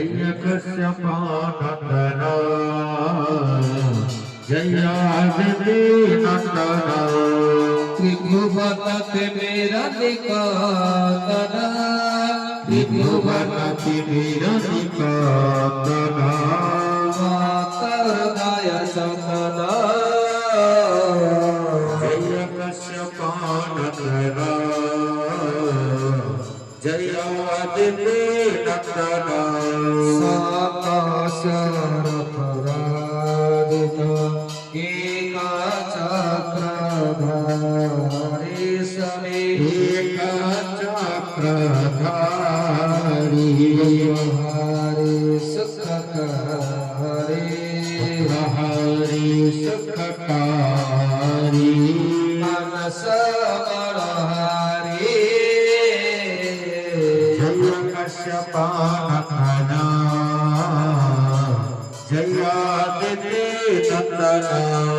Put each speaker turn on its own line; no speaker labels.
जय कश्यपानंदना जयादिति नंदना
त्रिभुवनति मेरा निकातना
त्रिभुवनति मेरा निकातना
मातरदाय चंदना
जय कश्यपानंदना जयादिति नंदना
साकाशरपराजिता एकाचक्रधारी समेत
चक्रधारी
हरि सुखकारी
हरि सुखकारी
मनस मनहरि
जय कश्यपानंदना जयादिति नंदना